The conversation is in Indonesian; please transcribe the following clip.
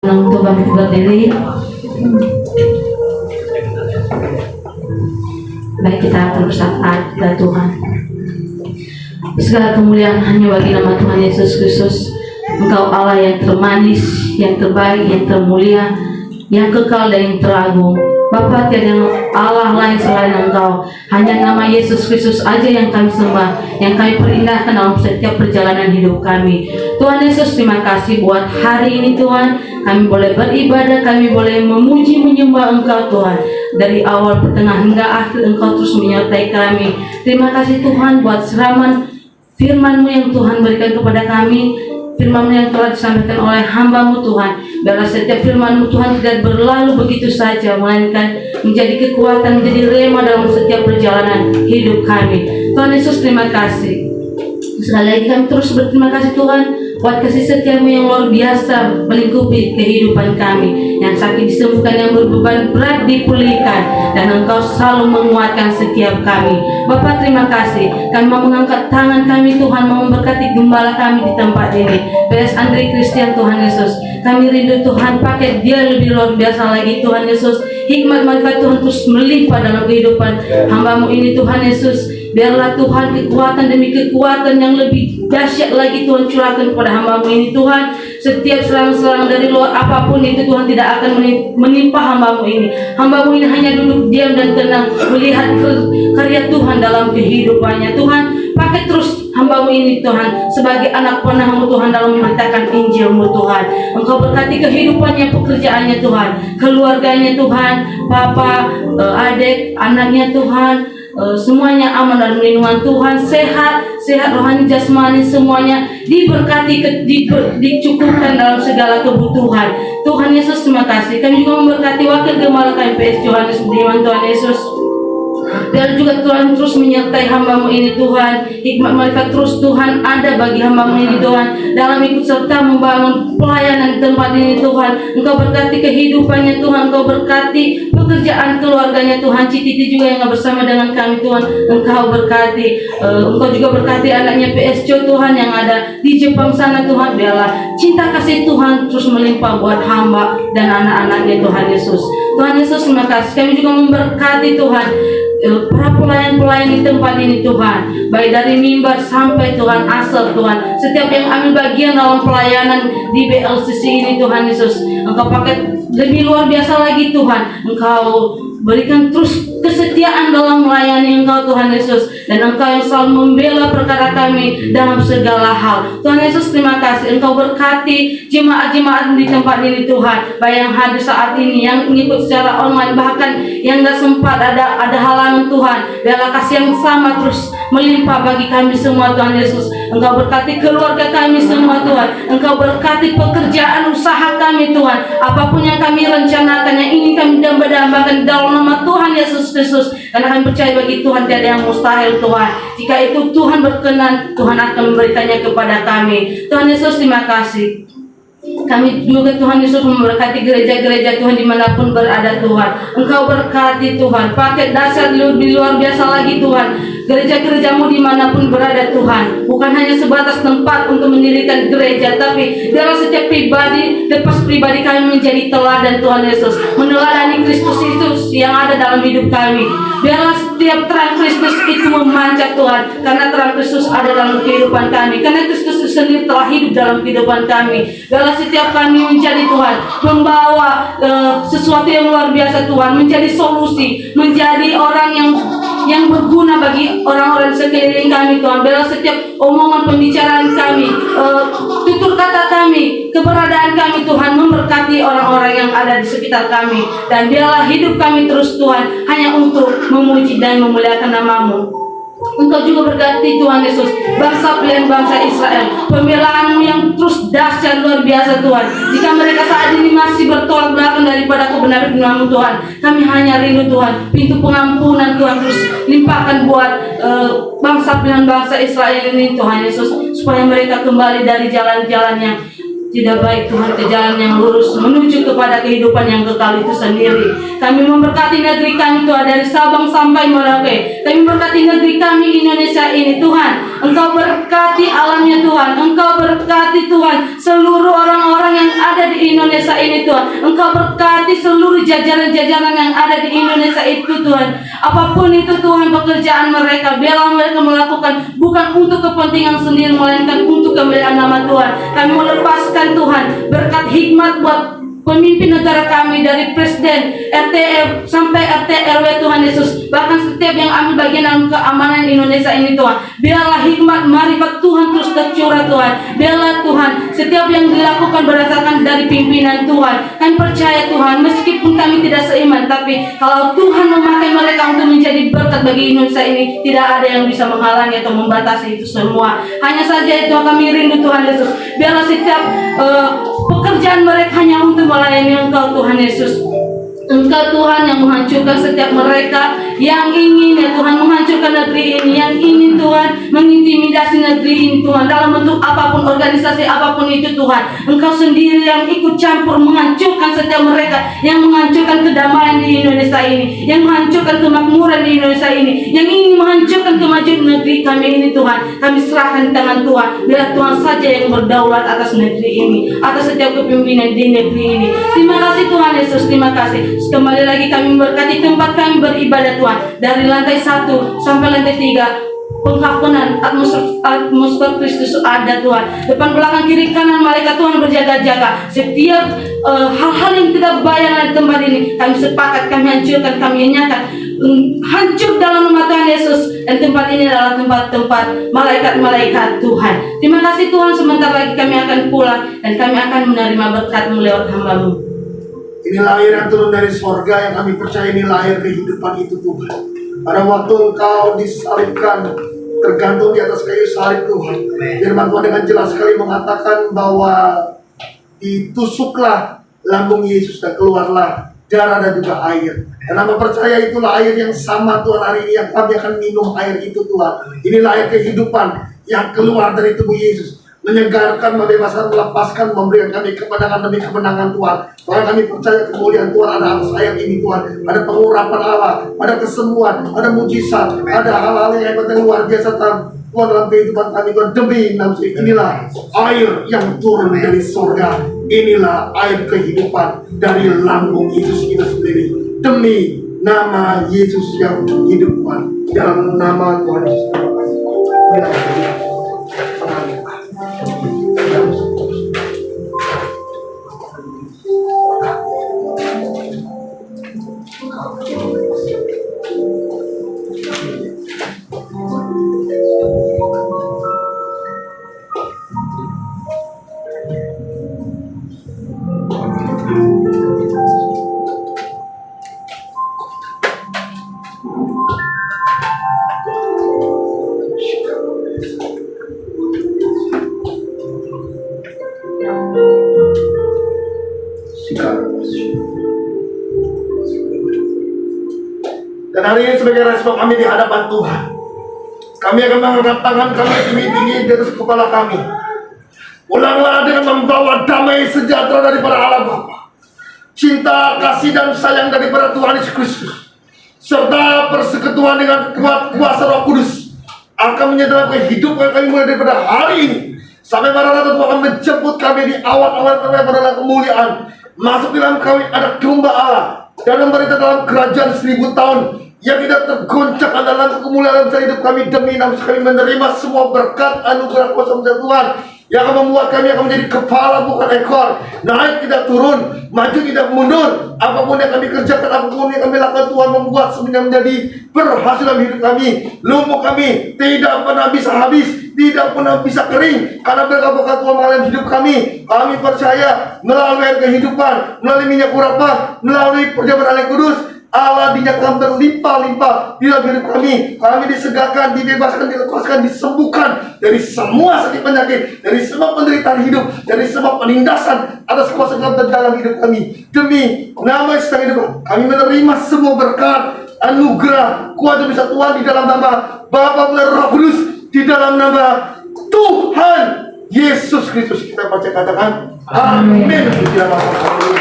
Untuk bangkit berdiri. Baik, kita akan bersaat kepada Tuhan. Segala kemuliaan hanya bagi nama Tuhan Yesus Kristus. Engkau Allah yang termanis, yang terbaik, yang termulia, yang kekal dan yang teragung. Bapa, tiada Allah lain selain Engkau. Hanya nama Yesus Kristus aja yang kami sembah, yang kami perindahkan dalam setiap perjalanan hidup kami. Tuhan Yesus, terima kasih buat hari ini Tuhan. Kami boleh beribadah, kami boleh memuji menyembah Engkau Tuhan. Dari awal, pertengah hingga akhir Engkau terus menyertai kami. Terima kasih Tuhan buat siraman firman-Mu yang Tuhan berikan kepada kami. Firman-Mu yang telah disampaikan oleh hamba-Mu Tuhan. Biarlah setiap firman-Mu Tuhan tidak berlalu begitu saja, melainkan menjadi kekuatan, menjadi rema dalam setiap perjalanan hidup kami. Tuhan Yesus, terima kasih. Sekali lagi kami terus berterima kasih Tuhan buat kasih setia-Mu yang luar biasa melingkupi kehidupan kami. Yang sakit disembuhkan, yang berbeban berat dipulihkan, dan Engkau selalu menguatkan setiap kami. Bapa, terima kasih. Kami mau mengangkat tangan kami Tuhan, mau memberkati gembala kami di tempat ini, PS Andri Christian Tuhan Yesus. Kami rindu Tuhan, pakai dia lebih luar biasa lagi Tuhan Yesus. Hikmat marifat Tuhan terus melimpah dalam kehidupan hamba-Mu ini Tuhan Yesus. Biarlah Tuhan kekuatan demi kekuatan yang lebih dahsyat lagi Tuhan curahkan kepada hamba-Mu ini Tuhan. Setiap serang-serang dari luar apapun itu Tuhan tidak akan menimpa hamba-Mu ini. Hamba-Mu ini hanya duduk diam dan tenang melihat karya Tuhan dalam kehidupannya. Tuhan, pakai terus hamba-Mu ini Tuhan sebagai anak panah-Mu Tuhan dalam memberitakan Injil-Mu Tuhan. Engkau berkati kehidupannya, pekerjaannya Tuhan, keluarganya Tuhan, Papa, adik, anaknya Tuhan. Semuanya aman dalam lindungan Tuhan, sehat rohani jasmani, semuanya diberkati, dicukupkan dalam segala kebutuhan. Tuhan Yesus, terima kasih. Kami juga memberkati wakil gembala kami PS Johannes Budiman Tuhan Yesus. Dan juga Tuhan terus menyertai hamba-Mu ini Tuhan. Hikmat marifat terus Tuhan ada bagi hamba-Mu ini Tuhan, dalam ikut serta membangun pelayanan di tempat ini Tuhan. Engkau berkati kehidupannya Tuhan, Engkau berkati pekerjaan keluarganya Tuhan. Citi juga yang bersama dengan kami Tuhan, Engkau berkati. Engkau juga berkati anaknya PSCO Tuhan yang ada di Jepang sana Tuhan. Biarlah cinta kasih Tuhan terus melimpah buat hamba dan anak-anaknya Tuhan Yesus. Tuhan Yesus, terima kasih. Kami juga memberkati Tuhan para pelayan-pelayan di tempat ini Tuhan, baik dari mimbar sampai Tuhan asal Tuhan, setiap yang ambil bagian dalam pelayanan di BLCC ini Tuhan Yesus, Engkau pakai lebih luar biasa lagi Tuhan. Engkau berikan terus kesetiaan dalam melayani Engkau Tuhan Yesus, dan Engkau yang selalu membela perkara kami dalam segala hal. Tuhan Yesus, terima kasih. Engkau berkati jemaat-jemaat di tempat ini Tuhan, baik yang hadir saat ini, yang mengikut secara online, bahkan yang gak sempat ada halangan Tuhan. Biarlah kasih yang sama terus melimpah bagi kami semua Tuhan Yesus. Engkau berkati keluarga kami semua Tuhan. Engkau berkati pekerjaan usaha kami Tuhan. Apapun yang kami rencanakan, yang ingin kami dambakan dalam nama Tuhan Yesus Kristus, karena kami percaya bagi Tuhan tiada yang mustahil Tuhan. Jika itu Tuhan berkenan, Tuhan akan memberikannya kepada kami. Tuhan Yesus, terima kasih. Kami juga Tuhan Yesus memberkati gereja-gereja Tuhan dimanapun berada Tuhan. Engkau berkati Tuhan, pakai dasar lebih luar biasa lagi Tuhan. Gereja-gerejamu dimanapun berada Tuhan, bukan hanya sebatas tempat untuk mendirikan gereja, tapi dalam setiap pribadi, lepas pribadi kami menjadi teladan Tuhan Yesus, meneladani Kristus itu yang ada dalam hidup kami. Biarlah setiap terang Kristus itu memanjat Tuhan, karena terang Kristus ada dalam kehidupan kami, karena Kristus sendiri telah hidup dalam kehidupan kami. Biarlah setiap kami menjadi Tuhan, membawa sesuatu yang luar biasa Tuhan, menjadi solusi, menjadi orang yang berguna bagi orang-orang sekeliling kami Tuhan. Biarlah setiap omongan pembicaraan kami, tutur kata kami, keberadaan kami Tuhan memberkati orang-orang yang ada di sekitar kami. Dan biarlah hidup kami terus Tuhan hanya untuk memuji dan memuliakan nama-Mu. Engkau juga berkati Tuhan Yesus bangsa pilihan bangsa Israel, pembelaan-Mu yang terus dahsyat luar biasa Tuhan. Jika mereka saat ini masih bertolak belakang daripada kebenaran firman-Mu Tuhan, kami hanya rindu Tuhan, pintu pengampunan Tuhan terus limpahkan buat bangsa pilihan bangsa Israel ini Tuhan Yesus, supaya mereka kembali dari jalan-jalan yang tidak baik Tuhan, ke jalan yang lurus menuju kepada kehidupan yang kekal itu sendiri. Kami memberkati negeri kami Tuhan, dari Sabang sampai Merauke. Kami memberkati negeri kami Indonesia ini Tuhan. Engkau berkati alamnya Tuhan, Engkau berkati Tuhan seluruh orang-orang yang ada di Indonesia ini Tuhan. Engkau berkati seluruh jajaran-jajaran yang ada di Indonesia itu Tuhan. Apapun itu Tuhan pekerjaan mereka, biarlah mereka melakukan bukan untuk kepentingan sendiri, melainkan untuk kemuliaan nama Tuhan. Kami melepaskan Tuhan berkat hikmat buat pemimpin negara kami, dari presiden, RT sampai RT RW Tuhan Yesus, bahkan setiap yang ambil bagian dalam keamanan Indonesia ini Tuhan. Biarlah hikmat marifat Tuhan terus tercurah Tuhan. Biarlah Tuhan setiap yang dilakukan berdasarkan dari pimpinan Tuhan. Kami percaya Tuhan, meskipun kami tidak seiman, tapi kalau Tuhan memakai mereka untuk menjadi berkat bagi Indonesia ini, tidak ada yang bisa menghalangi atau membatasi itu semua. Hanya saja itu kami rindu Tuhan Yesus. Biarlah setiap pekerjaan mereka hanya untuk melayani Engkau Tuhan Yesus. Engkau Tuhan yang menghancurkan setiap mereka yang ingin ya Tuhan menghancurkan negeri ini, yang ingin Tuhan mengintimidasi negeri ini Tuhan, dalam bentuk apapun, organisasi apapun itu Tuhan. Engkau sendiri yang ikut campur menghancurkan setiap mereka yang menghancurkan kedamaian di Indonesia ini, yang menghancurkan kemakmuran di Indonesia ini, yang ingin menghancurkan kemajuan negeri kami ini Tuhan. Kami serahkan di tangan Tuhan. Biar Tuhan saja yang berdaulat atas negeri ini, atas setiap kepemimpinan di negeri ini. Terima kasih Tuhan Yesus, terima kasih. Kembali lagi kami memberkati tempat kami beribadah Tuhan, dari lantai 1 sampai lantai 3. Pengampunan atmosfer Kristus ada Tuhan. Depan belakang kiri kanan malaikat Tuhan berjaga-jaga. Setiap hal-hal yang tidak bayang di tempat ini kami sepakat, kami hancurkan, kami nyatakan hancur dalam nama Tuhan Yesus. Dan tempat ini adalah tempat-tempat malaikat-malaikat Tuhan. Terima kasih Tuhan, sebentar lagi kami akan pulang dan kami akan menerima berkat-Mu lewat hamba-Mu. Inilah air yang turun dari sorga, yang kami percaya inilah air kehidupan itu Tuhan. Pada waktu Engkau disalibkan, tergantung di atas kayu salib Tuhan, firman Tuhan dengan jelas sekali mengatakan bahwa ditusuklah lambung Yesus dan keluarlah darah dan juga air. Dan kami percaya itulah air yang sama Tuhan hari ini, yang kami akan minum air itu Tuhan. Inilah air kehidupan yang keluar dari tubuh Yesus, menyegarkan, membebaskan, melepaskan, memberikan kami kemenangan demi kemenangan Tuhan. Tuhan, kami percaya kemuliaan Tuhan ada atas ayat ini Tuhan. Ada pengurapan Allah, ada kesembuhan, ada mujizat, ada hal-hal yang hebat yang luar biasa Tuhan dalam kehidupan kami Tuhan. Demi nama inilah air yang turun dari surga. Inilah air kehidupan dari lambung Yesus itu sendiri. Demi nama Yesus yang hidup Tuhan. Dalam nama Tuhan Yesus. Dan hari ini sebagai respon kami di hadapan Tuhan, kami akan mengangkat tangan kami tinggi-tinggi di atas kepala kami. Ulanglah dengan membawa damai sejahtera daripada Allah Bapa, cinta, kasih dan sayang daripada Tuhan Yesus Kristus, serta persekutuan dengan kuat kuasa Roh Kudus akan menyertai kehidupan kami mulai daripada hari ini sampai Maranatha. Tuhan akan menjemput kami di awal-awal pada kemuliaan, masuk dalam kami ada domba Allah dan memberita dalam kerajaan 1000 tahun yang tidak tergoncang dalam kemuliaan dalam hidup kami. Demi nama kami menerima semua berkat anugerah kuasa dari Tuhan yang akan membuat kami akan menjadi kepala bukan ekor, naik tidak turun, maju tidak mundur. Apapun yang kami kerjakan, apapun yang kami lakukan, Tuhan membuat semuanya menjadi berhasil dalam hidup kami. Lumpuh kami tidak pernah bisa habis, tidak pernah bisa kering, karena berkat Tuhan mengalir hidup kami. Kami percaya melalui air kehidupan, melalui minyak urapan, melalui perjamuan Roh Kudus, Allah dinyatakan berlimpah-limpah di dalam hidup kami. Kami disegarkan, dibebaskan, dilepaskan, disembuhkan dari semua sakit penyakit, dari semua penderitaan hidup, dari semua penindasan atas kuasa gelap dalam hidup kami. Demi nama Yesus hidup kami menerima semua berkat, anugerah, kuasa bisa Tuhan di dalam nama Bapa, Putra, Roh Kudus, di dalam nama Tuhan Yesus Kristus kita percaya, katakan amin. Di dalam nama